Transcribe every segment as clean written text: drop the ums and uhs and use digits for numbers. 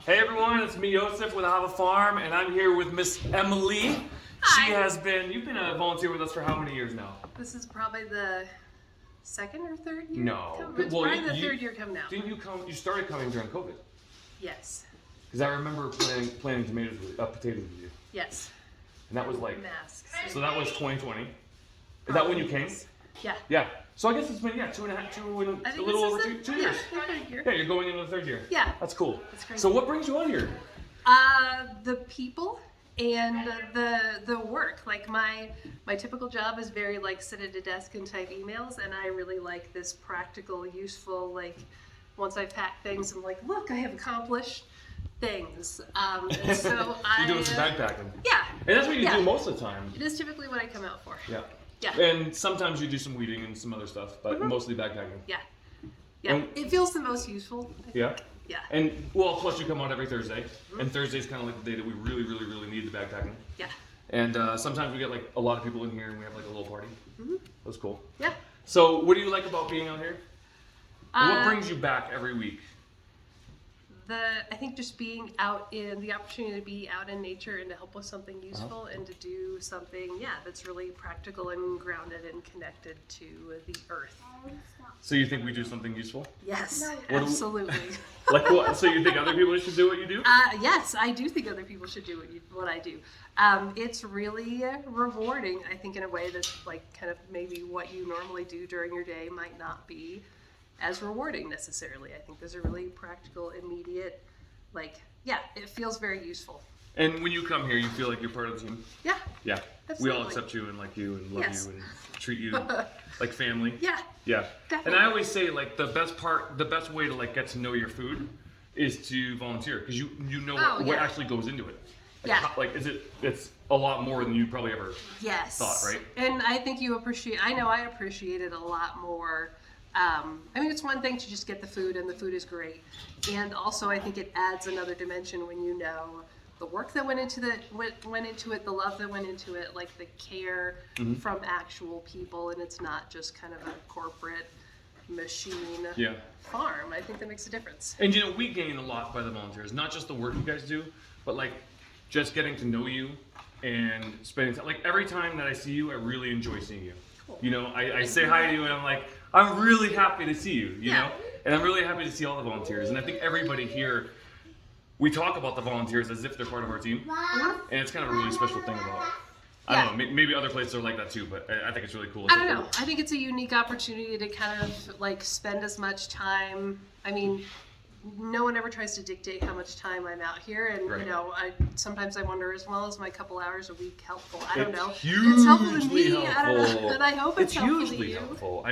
Hey everyone, it's me, Yosef, with Hava Farm, and I'm here with Miss Emily. Hi. You've been a volunteer with us for how many years now? This is probably the second or third year? No. It's probably the third year come now. Didn't you come, you started coming during COVID? Yes. Because I remember planting potatoes with you. Yes. And that was like, Masks. so that was 2020. Is that when you came? Yeah. Yeah. So I guess it's been, a little over two years. Yeah, third year. Yeah, you're going into the third year. Yeah. That's cool. That's great. So what brings you on here? The people and the work. Like my typical job is very like sit at a desk and type emails, and I really like this practical, useful, like once I've packed things, I'm like, look, I have accomplished things. And so You're doing some backpacking. Yeah. And that's what you do most of the time. It is typically what I come out for. Yeah. Yeah. And sometimes you do some weeding and some other stuff, but mostly backpacking. Yeah. Yeah. And- it feels the most useful. Yeah. Yeah. And well, plus you come out every Thursday, and Thursday's kind of like the day that we really need the backpacking. Yeah. And sometimes we get like a lot of people in here, and we have like a little party. That's cool. Yeah. So, what do you like about being out here? And what brings you back every week? I think just being out in the opportunity to be out in nature and to help with something useful and to do something, that's really practical and grounded and connected to the earth. So you think we do something useful? Yes, What do- absolutely. Like what? So you think other people should do what you do? Yes, I do think other people should do what I do. It's really rewarding, I think, in a way that's like kind of maybe what you normally do during your day might not be as rewarding necessarily. I think those are really practical, immediate, it feels very useful. And when you come here, you feel like you're part of the team? Yeah. Yeah. Absolutely. We all accept you and like you and love Yes. you and treat you like family. Yeah. Yeah. Definitely. And I always say like the best way to like get to know your food is to volunteer because you know what actually goes into it. Like, Yeah. It's a lot more than you probably ever Yes. thought, right? And I think I appreciate it a lot more. It's one thing to just get the food, and the food is great. And also, I think it adds another dimension when you know the work that went into it, the love that went into it, like the care from actual people, and it's not just kind of a corporate machine farm. I think that makes a difference. And we gain a lot by the volunteers, not just the work you guys do, but like just getting to know you and spending time. Like every time that I see you, I really enjoy seeing you. Cool. I say hi to you and I'm like, I'm really happy to see you, you know? And I'm really happy to see all the volunteers. And I think everybody here, we talk about the volunteers as if they're part of our team. And it's kind of a really special thing about it. I don't know, maybe other places are like that too, but I think it's really cool. I don't know. I think it's a unique opportunity to kind of like spend as much time. No one ever tries to dictate how much time I'm out here, and sometimes I wonder as well as my couple hours a week helpful. I don't know. It's helpful to me. I don't know, and I hope it's helpful to you. Helpful.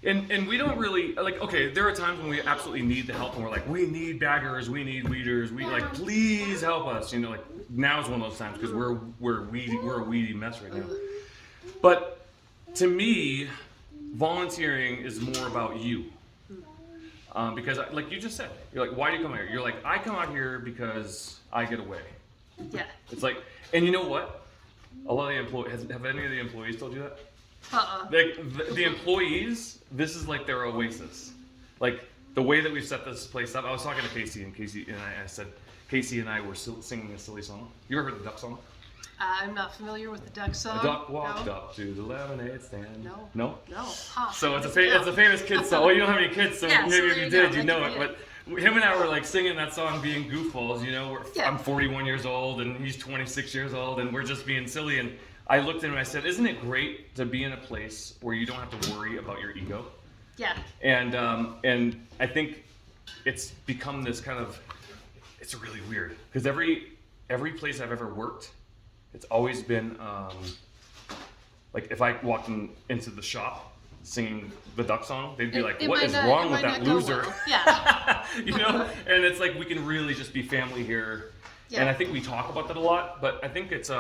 And we don't really there are times when we absolutely need the help, and we're like, we need baggers, we need weeders, please help us. Now is one of those times because we're a weedy mess right now. But to me, volunteering is more about you. Because like you just said, you're like, why do you come here? You're like, I come out here because I get away. Yeah. It's like, and you know what? A lot of the employees, have any of the employees told you that? Like the employees, this is like their oasis. Like the way that we've set this place up. I was talking to Casey and I said, Casey and I were singing a silly song. You ever heard the duck song? I'm not familiar with the duck song. A duck walked up to the lemonade stand. No. No? No. So it's a famous kid song. Well, you don't have any kids, so maybe if you did, you know it. But him and I were like singing that song, being goofballs. I'm 41 years old and he's 26 years old, and we're just being silly. And I looked at him and I said, "Isn't it great to be in a place where you don't have to worry about your ego?" Yeah. And I think it's become this kind of, it's really weird because every place I've ever worked, it's always been like if I walked into the shop singing the duck song, they'd be like, "What is wrong with that loser?" Well. Yeah. And it's like we can really just be family here. Yeah. And I think we talk about that a lot, but I think it's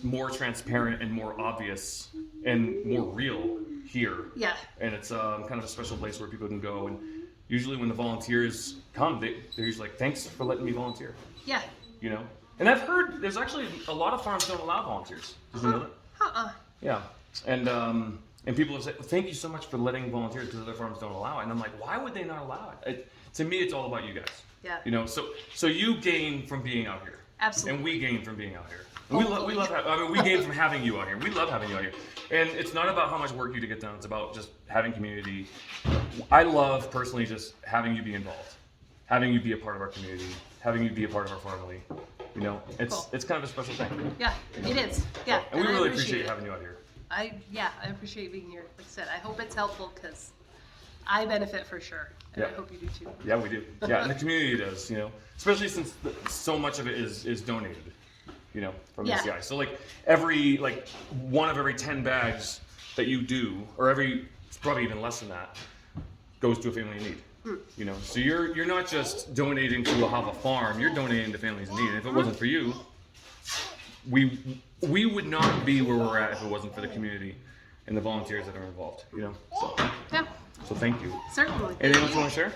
more transparent and more obvious and more real here. Yeah. And it's kind of a special place where people can go. And usually when the volunteers come, they're usually like, "Thanks for letting me volunteer." Yeah. And I've heard there's actually a lot of farms don't allow volunteers. Did you know that? Yeah. And people have said, "Thank you so much for letting volunteers," because other farms don't allow it. And I'm like, why would they not allow it? To me, it's all about you guys. Yeah. You know, so you gain from being out here. Absolutely. And we gain from being out here. And we love I mean, we gain from having you out here. We love having you out here. And it's not about how much work you to get done. It's about just having community. I love personally just having you be involved, having you be a part of our community, having you be a part of our family. You know, it's kind of a special thing. Yeah, it is. Yeah. And we I really appreciate it. having you out here. I appreciate being here. Like I said, I hope it's helpful because I benefit for sure, and I Yeah. hope you do too. Yeah, we do. Yeah, and the community does, you know, especially since so much of it is donated, you know, from Yeah. UCI. So like one of every 10 bags that you do, or it's probably even less than that, goes to a family in need. You know, so you're not just donating to a farm, you're donating to families in need. And if it wasn't for you, we would not be where we're at if it wasn't for the community and the volunteers that are involved, you know. Yeah, So thank you. certainly. Anything else you want to share?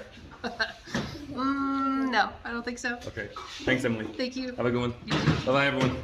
No, I don't think so. Okay. Thanks, Emily. Thank you. Have a good one. You too. Bye-bye, everyone.